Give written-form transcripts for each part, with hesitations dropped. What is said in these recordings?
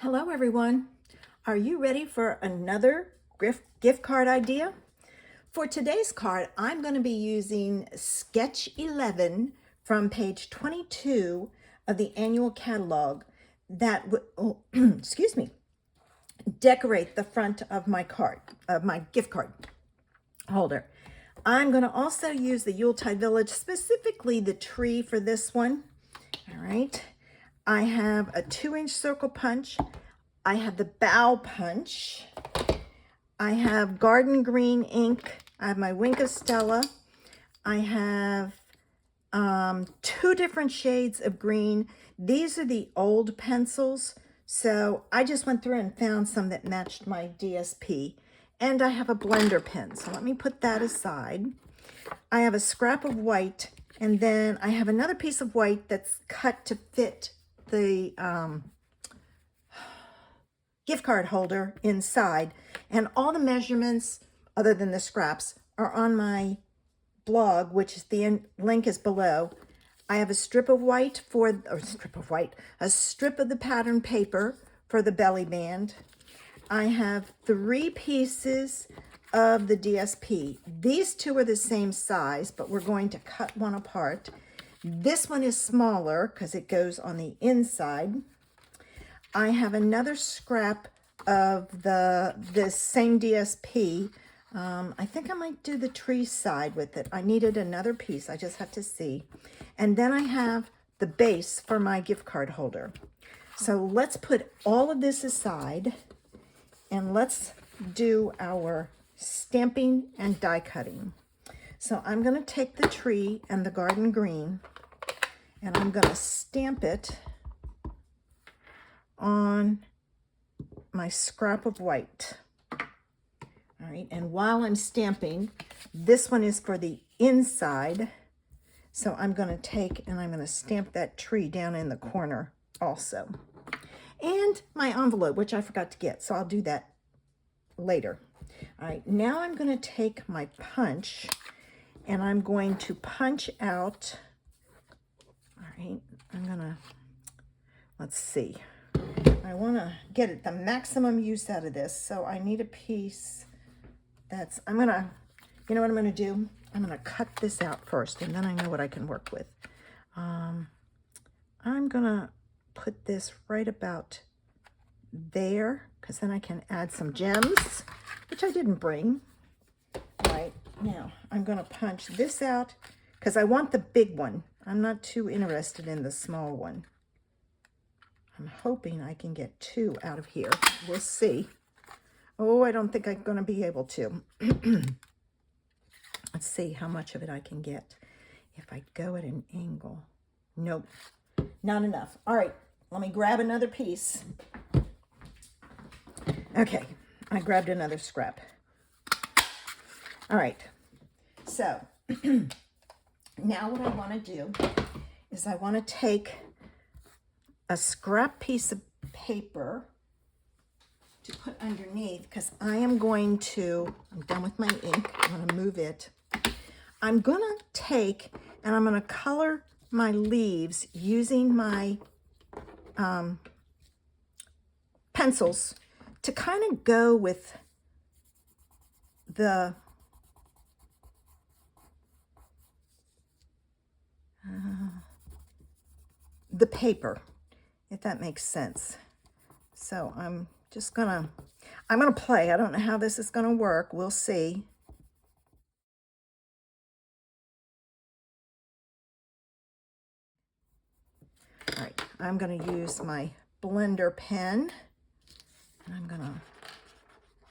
Hello everyone. Are you ready for another gift card idea? For today's card, I'm going to be using Sketch 11 from page 22 of the annual catalog that would, excuse me, decorate the front of my gift card holder. I'm going to also use the Yuletide Village, specifically the tree for this one. All right. I have a 2-inch circle punch. I have the bow punch. I have garden green ink. I have my Wink of Stella. I have 2 different shades of green. These are the old pencils. So I just went through and found some that matched my DSP. And I have a blender pen. So let me put that aside. I have a scrap of white. And then I have another piece of white that's cut to fit the gift card holder inside, and all the measurements other than the scraps are on my blog, which is the link is below. I have a strip of white a strip of the pattern paper for the belly band. I have 3 pieces of the DSP. These 2 are the same size, but we're going to cut one apart. This one is smaller because it goes on the inside. I have another scrap of this same DSP. I think I might do the tree side with it. I needed another piece. I just have to see. And then I have the base for my gift card holder. So let's put all of this aside and let's do our stamping and die cutting. So I'm going to take the tree and the garden green and I'm going to stamp it on my scrap of white. All right, and while I'm stamping, this one is for the inside. So I'm going to take and I'm going to stamp that tree down in the corner also. And my envelope, which I forgot to get, so I'll do that later. All right, now I'm going to take my punch and I'm going to punch out. All right, let's see. I want to get the maximum use out of this, so I need a piece that's, you know what I'm going to do? I'm going to cut this out first, and then I know what I can work with. I'm going to put this right about there, because then I can add some gems, which I didn't bring. All right, now I'm going to punch this out, because I want the big one. I'm not too interested in the small one. I'm hoping I can get 2 out of here. We'll see. Oh, I don't think I'm going to be able to. Let's see how much of it I can get if I go at an angle. Nope, not enough. All right, let me grab another piece. Okay, I grabbed another scrap. All right, so now what I want to do is I want to take a scrap piece of paper to put underneath, because I am going to, I'm done with my ink, I'm going to move it. I'm going to take and I'm going to color my leaves using my pencils to kind of go with the paper, if that makes sense. So I'm gonna play. I don't know how this is gonna work. We'll see. All right, I'm gonna use my blender pen and I'm gonna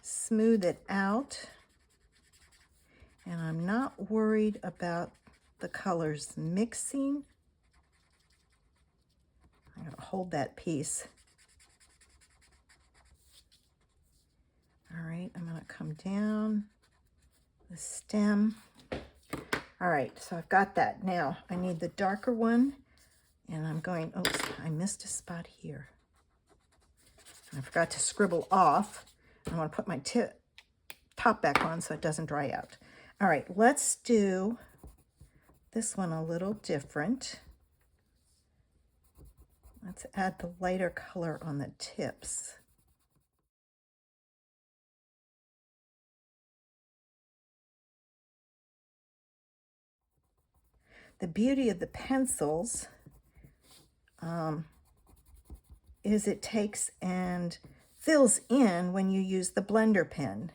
smooth it out. And I'm not worried about the colors mixing. I'm gonna hold that piece. All right, I'm going to come down the stem. All right, so I've got that. Now I need the darker one, and I'm going, oops, I missed a spot here. I forgot to scribble off. I want to put my top back on so it doesn't dry out. All right, let's do this one a little different. Let's add the lighter color on the tips. The beauty of the pencils is it takes and fills in when you use the blender pen.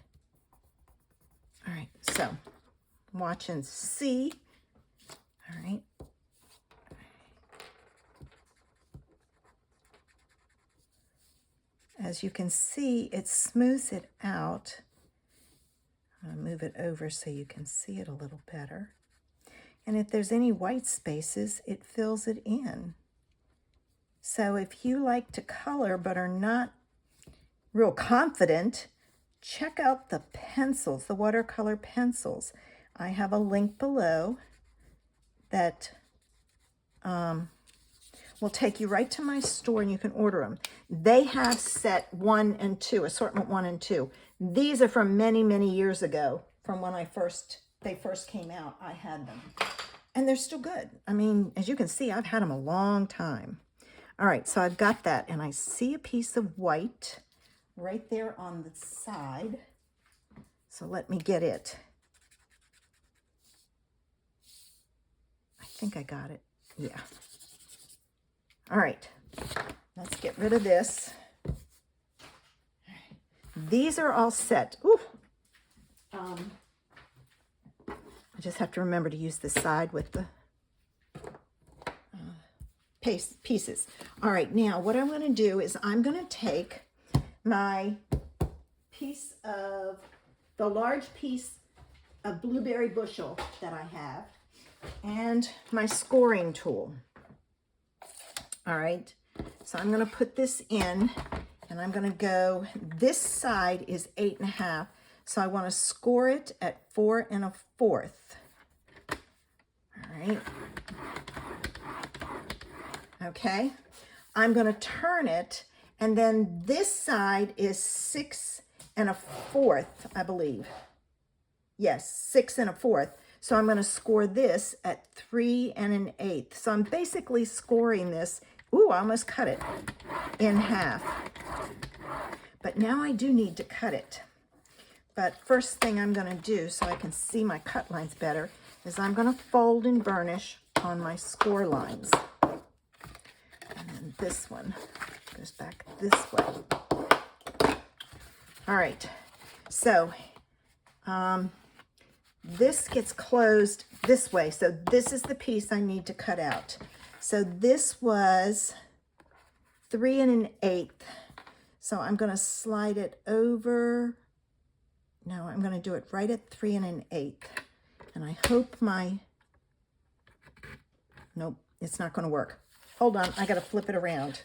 All right, so watch and see. All right. As you can see, it smooths it out. I'm going to move it over so you can see it a little better. And if there's any white spaces, it fills it in. So if you like to color but are not real confident, check out the pencils, the watercolor pencils. I have a link below that will take you right to my store and you can order them. They have set 1 and 2, assortment 1 and 2. These are from many, many years ago, from when they first came out. I had them. And they're still good. I mean, as you can see, I've had them a long time. All right, so I've got that, and I see a piece of white right there on the side. So let me get it. I think I got it. Yeah. All right, let's get rid of this. These are all set. Ooh. I just have to remember to use the side with the pieces. All right, now what I'm going to do is I'm going to take my piece of, the large piece of blueberry bushel that I have, and my scoring tool. All right, so I'm going to put this in, and I'm going to go, this side is 8.5, so I want to score it at 4 1/4. All right. Okay, I'm going to turn it, and then this side is 6 1/4, I believe. Yes, 6 1/4. So I'm going to score this at 3 1/8. So I'm basically scoring this. Ooh, I almost cut it in half. But now I do need to cut it. But first thing I'm going to do, so I can see my cut lines better, is I'm going to fold and burnish on my score lines. And then this one goes back this way. All right, so this gets closed this way. So this is the piece I need to cut out. So this was 3 1/8. So I'm going to slide it over. No, I'm going to do it right at 3 1/8. And I hope nope, it's not going to work. Hold on, I got to flip it around.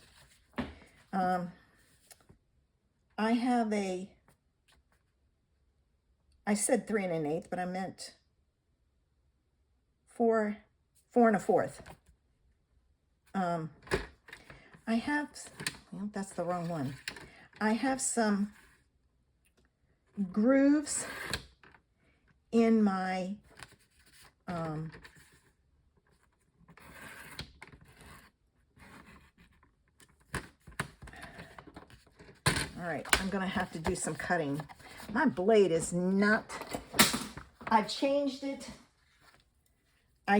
I said 3 1/8, but I meant 4 1/4. Well, that's the wrong one. I have some grooves in my all right, I'm gonna have to do some cutting. My blade is not, I've changed it. I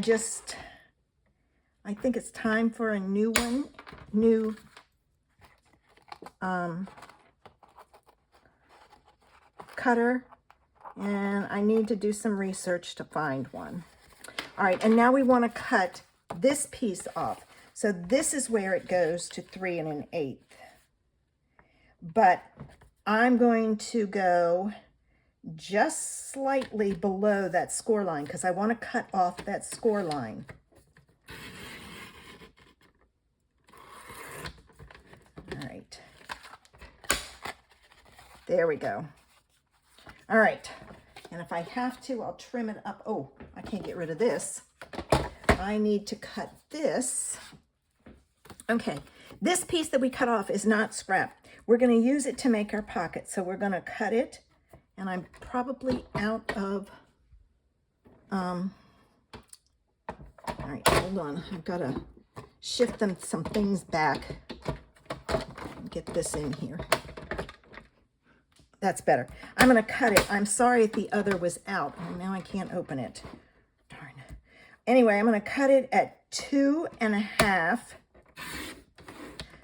think it's time for a new one, cutter, and I need to do some research to find one. All right, and now we want to cut this piece off. So this is where it goes to 3 1/8. But I'm going to go just slightly below that score line because I want to cut off that score line. All right. There we go. All right. And if I have to, I'll trim it up. Oh, I can't get rid of this. I need to cut this. Okay. This piece that we cut off is not scrap. We're going to use it to make our pocket. So we're going to cut it. And I'm probably out of, all right, hold on. I've got to shift some things back. Get this in here. That's better. I'm going to cut it. I'm sorry if the other was out. Oh, now I can't open it. Darn. Anyway, I'm going to cut it at 2.5.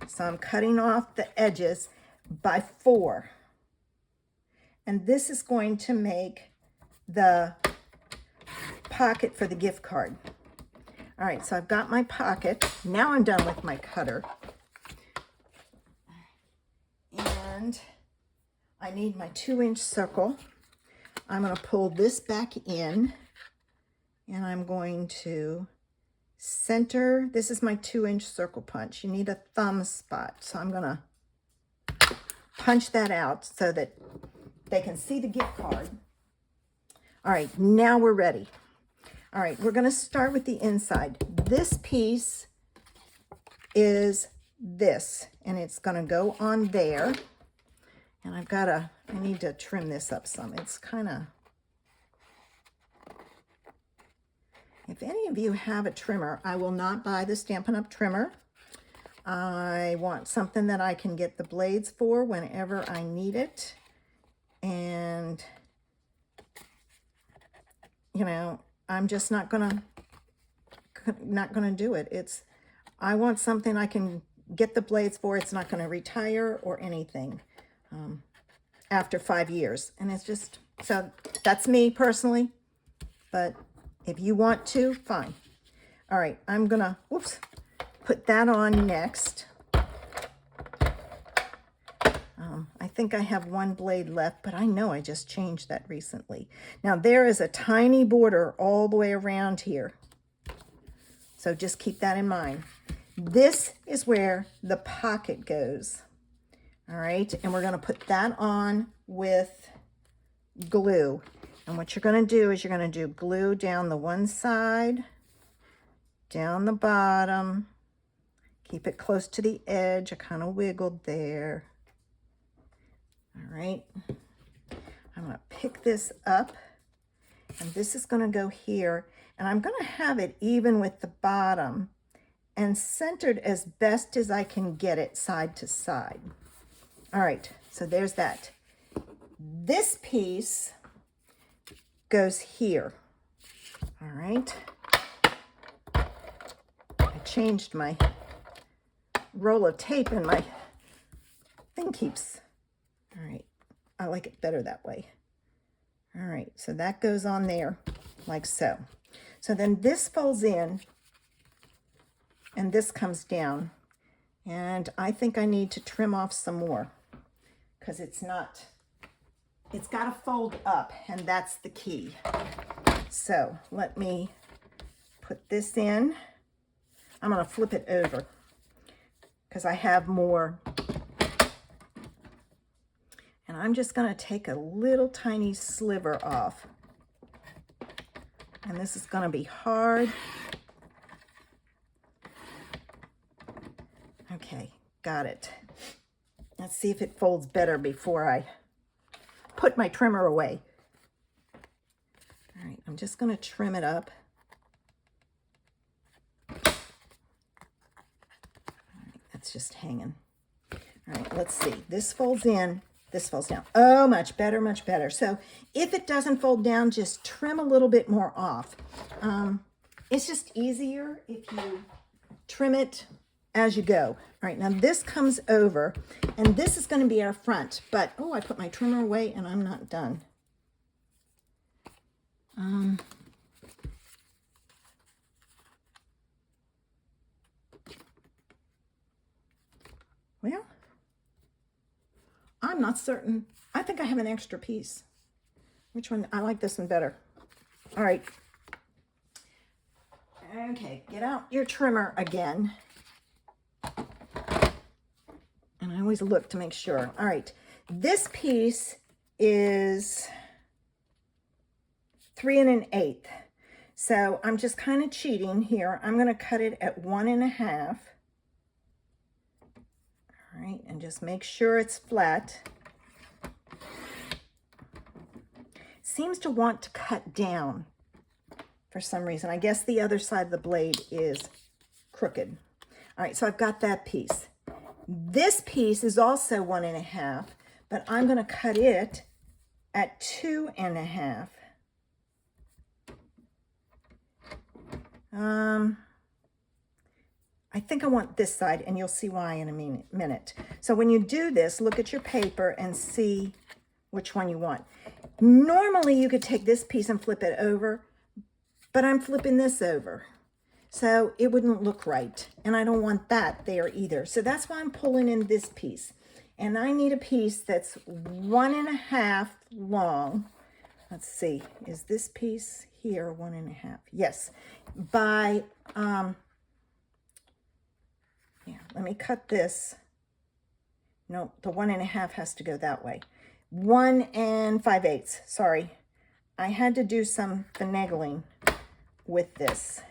So I'm cutting off the edges by 4. And this is going to make the pocket for the gift card. All right, so I've got my pocket. Now I'm done with my cutter. And I need my 2-inch circle. I'm going to pull this back in, and I'm going to center. This is my 2-inch circle punch. You need a thumb spot. So I'm going to punch that out so that they can see the gift card. All right, now we're ready. All right, we're going to start with the inside. This piece is this, and it's going to go on there. And I need to trim this up some. It's kind of, if any of you have a trimmer, I will not buy the Stampin' Up! Trimmer. I want something that I can get the blades for whenever I need it. And, you know, I'm just not gonna do it. I want something I can get the blades for. It's not gonna retire or anything after 5 years. And it's just, so that's me personally, but if you want to, fine. All right, I'm gonna, put that on next. I think I have one blade left, but I know I just changed that recently. Now there is a tiny border all the way around here. So just keep that in mind. This is where the pocket goes. All right, and we're gonna put that on with glue. And what you're gonna do is you're gonna do glue down the one side, down the bottom, keep it close to the edge. I kind of wiggled there. All right, I'm gonna pick this up, and this is gonna go here, and I'm gonna have it even with the bottom and centered as best as I can get it side to side. All right, so there's that. This piece goes here. All right, I changed my roll of tape and my thing keeps. All right, I like it better that way. All right, so that goes on there like so. So then this folds in and this comes down. And I think I need to trim off some more because it's got to fold up, and that's the key. So let me put this in. I'm gonna flip it over because I have more. And I'm just going to take a little tiny sliver off. And this is going to be hard. Okay, got it. Let's see if it folds better before I put my trimmer away. All right, I'm just going to trim it up. All right, that's just hanging. All right, let's see. This folds in. This falls down. Oh, much better, much better. So if it doesn't fold down, just trim a little bit more off. It's just easier if you trim it as you go. All right, now this comes over, and this is going to be our front. But, oh, I put my trimmer away, and I'm not done. Well, I'm not certain. I think I have an extra piece. Which one? I like this one better. All right. Okay, get out your trimmer again. And I always look to make sure. All right, this piece is 3 1/8. So I'm just kind of cheating here. I'm going to cut it at 1.5. All right, and just make sure it's flat. Seems to want to cut down for some reason. I guess the other side of the blade is crooked. All right, so I've got that piece. This piece is also 1.5, but I'm going to cut it at 2.5. I think I want this side, and you'll see why in a minute. So when you do this, look at your paper and see which one you want. Normally you could take this piece and flip it over, but I'm flipping this over. So it wouldn't look right, and I don't want that there either. So that's why I'm pulling in this piece. And I need a piece that's 1.5 long. Let's see, is this piece here 1.5? Yes, by, yeah, let me cut this. No, the 1.5 has to go that way. 1 5/8, sorry. I had to do some finagling with this.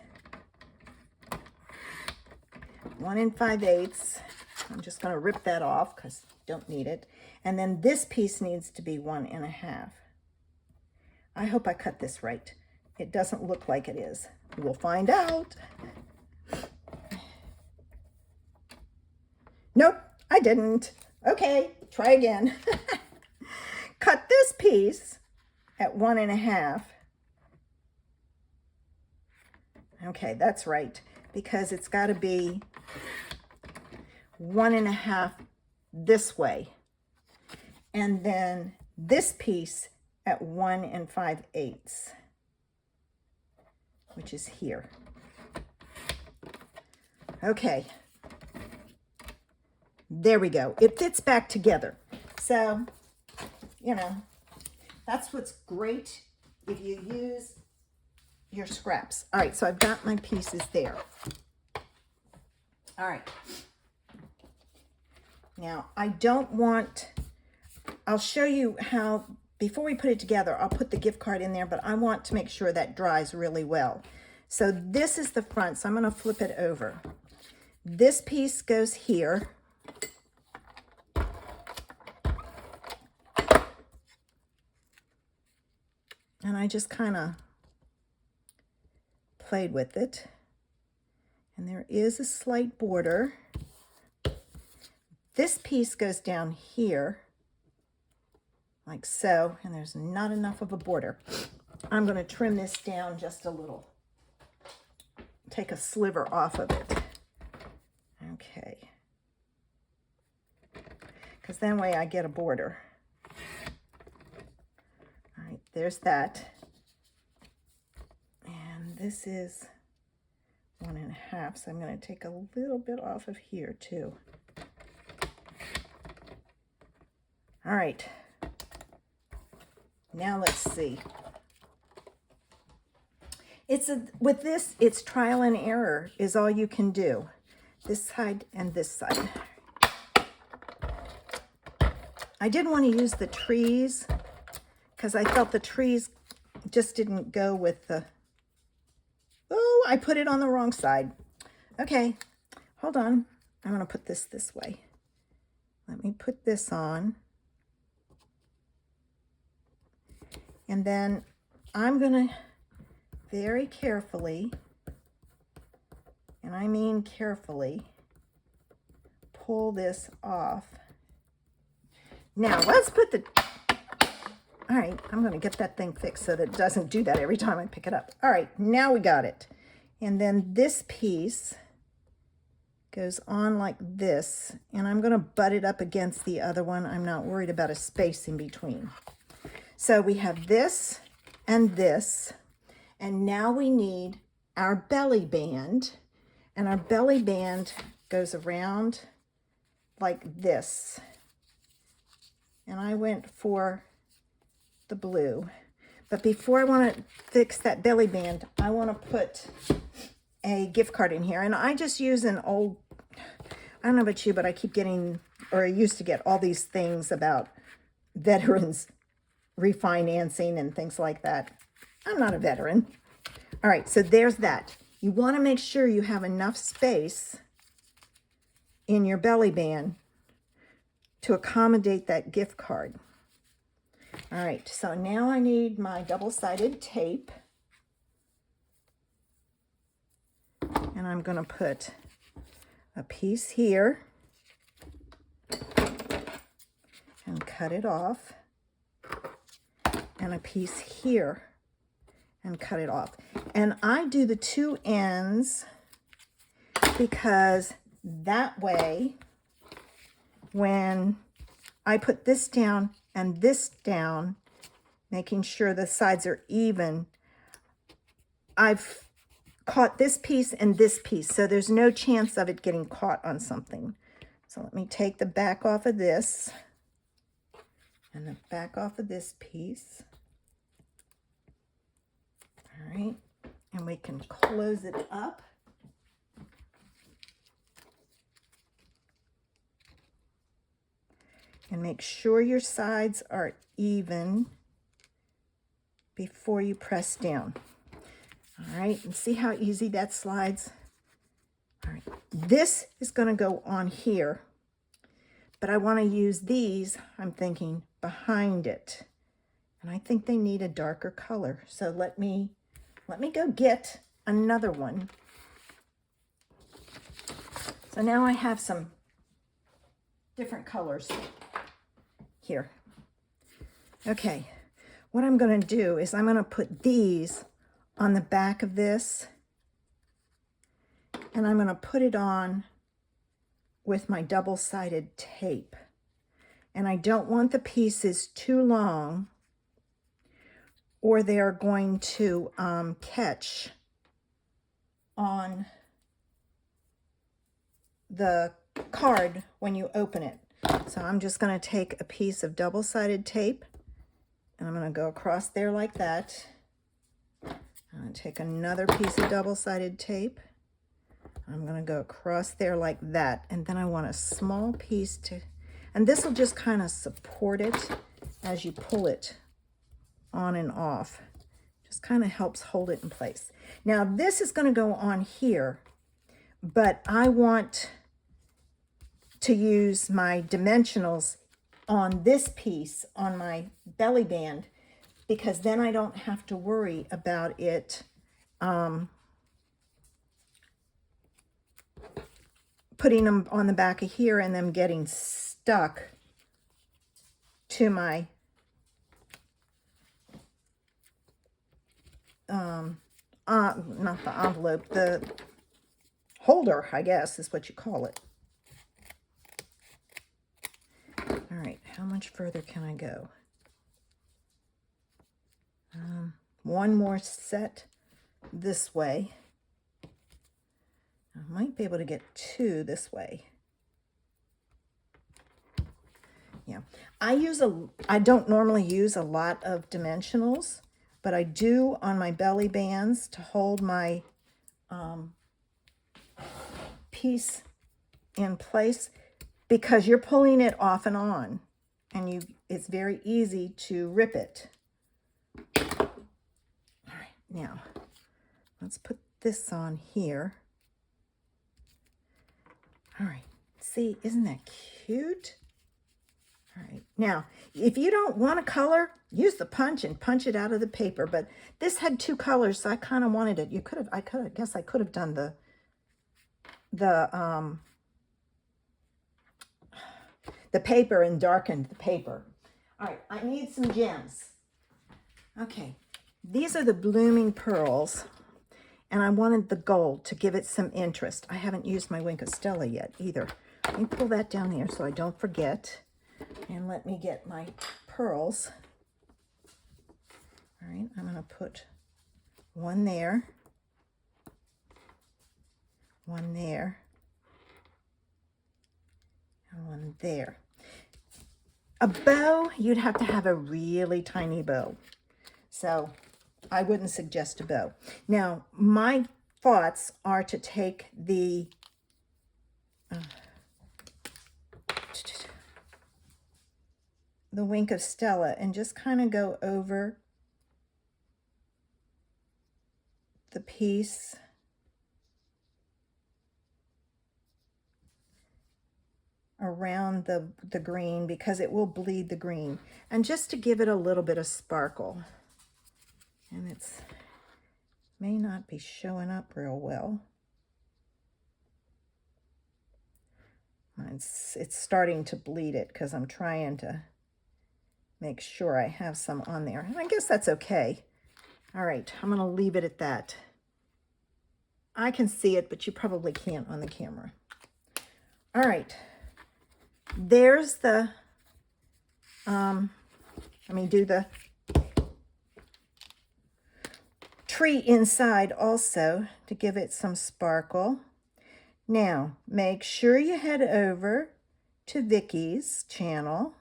1 5/8. I'm just going to rip that off because I don't need it. And then this piece needs to be 1.5. I hope I cut this right. It doesn't look like it is. We'll find out. Nope, I didn't. Okay, try again. Cut this piece at 1.5. Okay, that's right, because it's got to be 1.5 this way. And then this piece at 1 5/8, which is here. Okay. There we go. It fits back together. So, you know, that's what's great if you use your scraps. All right, so I've got my pieces there. All right. Now, I don't want, I'll show you how, before we put it together, I'll put the gift card in there, but I want to make sure that dries really well. So this is the front, so I'm going to flip it over. This piece goes here. And I just kind of played with it. And there is a slight border. This piece goes down here, like so, and there's not enough of a border. I'm going to trim this down just a little. Take a sliver off of it. Okay. Because then way I get a border. All right, there's that. And this is 1.5, so I'm going to take a little bit off of here too. All right. Now let's see. With this, it's trial and error is all you can do. This side and this side. I didn't want to use the trees because I felt the trees just didn't go with the, oh, I put it on the wrong side. Okay, hold on. I'm going to put this way. Let me put this on. And then I'm going to very carefully, and I mean carefully, pull this off. Now let's put the, all right, I'm going to get that thing fixed so that it doesn't do that every time I pick it up. All right, now we got it. And then this piece goes on like this, and I'm going to butt it up against the other one. I'm not worried about a space in between. So we have this and this, and now we need our belly band, and our belly band goes around like this. And I went for the blue. But before I want to fix that belly band, I want to put a gift card in here. And I just use an old, I don't know about you, but I keep getting, or I used to get all these things about veterans refinancing and things like that. I'm not a veteran. All right, so there's that. You want to make sure you have enough space in your belly band to accommodate that gift card. All right, so now I need my double-sided tape. And I'm going to put a piece here and cut it off, and a piece here and cut it off. And I do the two ends because that way, when I put this down and this down, making sure the sides are even, I've caught this piece and this piece, so there's no chance of it getting caught on something. So let me take the back off of this and the back off of this piece. All right, and we can close it up. And make sure your sides are even before you press down. All right, and see how easy that slides? All right, this is going to go on here, but I want to use these, I'm thinking, behind it. And I think they need a darker color. So let me go get another one. So now I have some different colors here. Okay, what I'm going to do is I'm going to put these on the back of this, and I'm going to put it on with my double-sided tape. And I don't want the pieces too long, or they're going to catch on the card when you open it. So I'm just going to take a piece of double-sided tape, and I'm going to go across there like that. I'm going to take another piece of double-sided tape. I'm going to go across there like that, and then I want a small piece to, and this will just kind of support it as you pull it on and off. Just kind of helps hold it in place. Now this is going to go on here, but I want to use my dimensionals on this piece on my belly band, because then I don't have to worry about it putting them on the back of here and them getting stuck to my not the envelope, the holder, I guess is what you call it. All right, how much further can I go? One more set this way. I might be able to get two this way. Yeah, I don't normally use a lot of dimensionals, but I do on my belly bands to hold my piece in place, because you're pulling it off and on, and it's very easy to rip it. All right, now let's put this on here. All right, see, isn't that cute? All right, now, if you don't want a color, use the punch and punch it out of the paper, but this had two colors, so I kind of wanted it. I guess I could have done the paper and darkened the paper. All right, I need some gems. Okay, these are the blooming pearls, and I wanted the gold to give it some interest. I haven't used my Wink of Stella yet either. Let me pull that down there so I don't forget. And let me get my pearls. All right, I'm going to put one there, one there, and one there. A bow, you'd have to have a really tiny bow. So I wouldn't suggest a bow. Now, my thoughts are to take the Wink of Stella and just kind of go over the piece around the green, because it will bleed the green, and just to give it a little bit of sparkle. And it's may not be showing up real well. It's starting to bleed it because I'm trying to make sure I have some on there. And I guess that's okay. All right, I'm going to leave it at that. I can see it, but you probably can't on the camera. All right, there's the, let me do the tree inside also to give it some sparkle. Now, make sure you head over to Vicky's channel.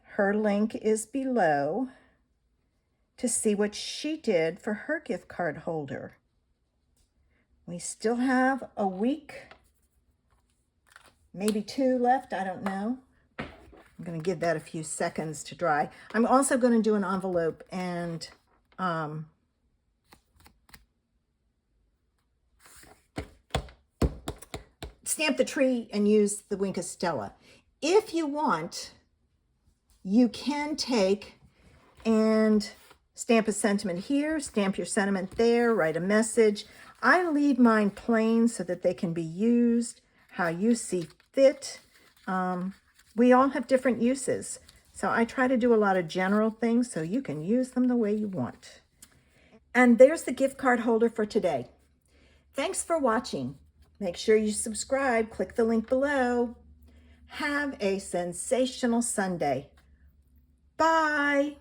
Her link is below to see what she did for her gift card holder. We still have a week, maybe 2 left, I don't know. I'm going to give that a few seconds to dry. I'm also going to do an envelope and stamp the tree and use the Wink of Stella. If you want, you can take and stamp a sentiment here, stamp your sentiment there, write a message. I leave mine plain so that they can be used how you see fit. We all have different uses, so I try to do a lot of general things so you can use them the way you want. And there's the gift card holder for today. Thanks for watching. Make sure you subscribe, click the link below. Have a sensational Sunday. Bye.